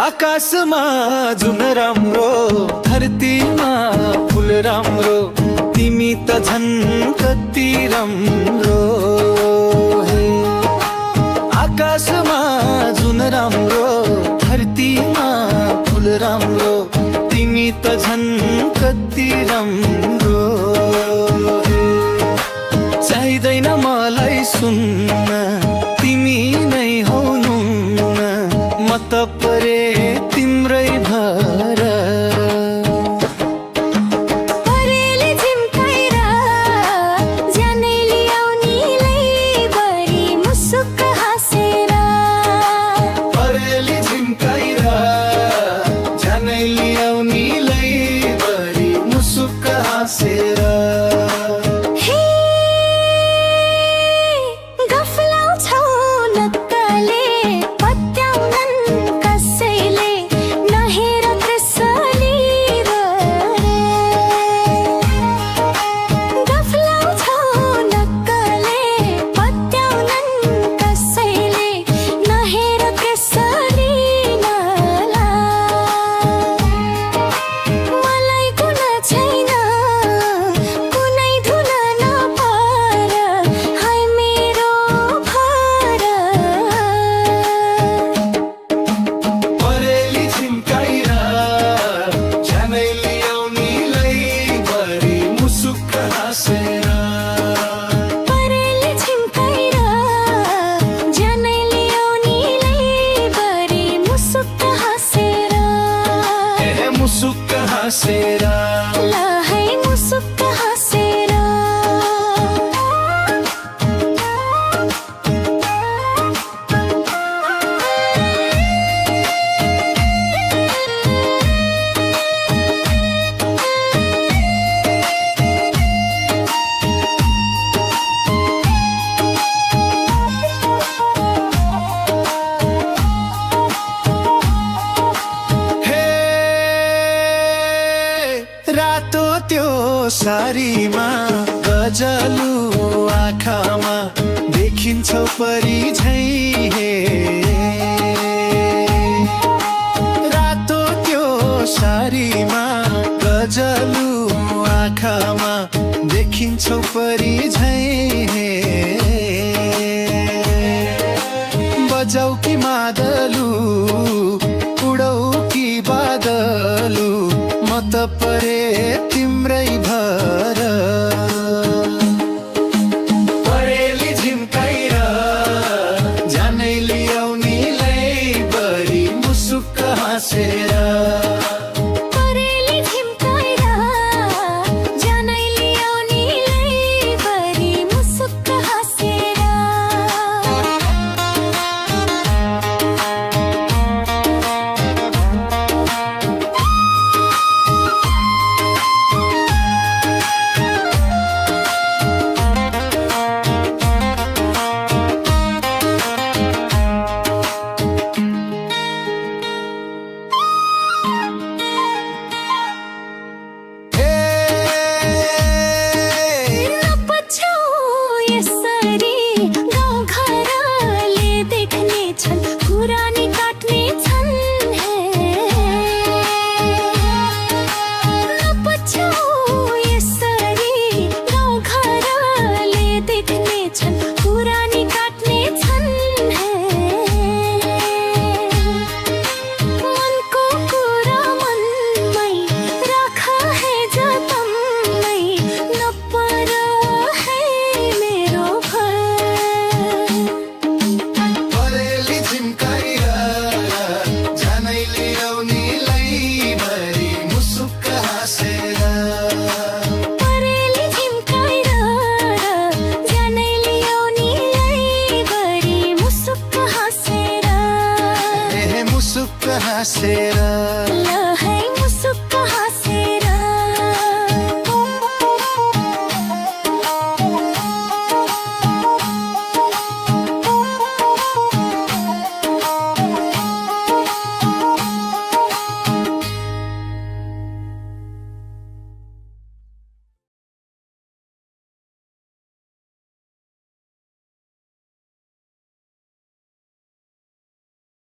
आकाशमा जुन राम्रो, धरतीमा फुल राम्रो, तिमी त झन् कति राम्रो हे। आकाशमा जुन राम्रो, धरतीमा फुल राम्रो, तिमी त झन् कति राम्रो हे। चाहिँदैन मलाई सुन्न, तिमी नै हौ नुन्न, म त परे तिम्रै भर। परेली झिम्काएर ज्यानै ल्याउनीलाई बरी मुसुक्क हाँसेर। परेली झिम्काएर ज्यानै ल्याउनीलाई बरी मुसुक्क हाँसेर। मुसुक्क हाँसेर ला है मुसुक्क हाँसेर। रातो त्यो सारीमा गजलु आँखामा देखिन्छौ परी झै हे। रातो त्यो सारीमा गजलु आँखामा देखिन्छौ परी झै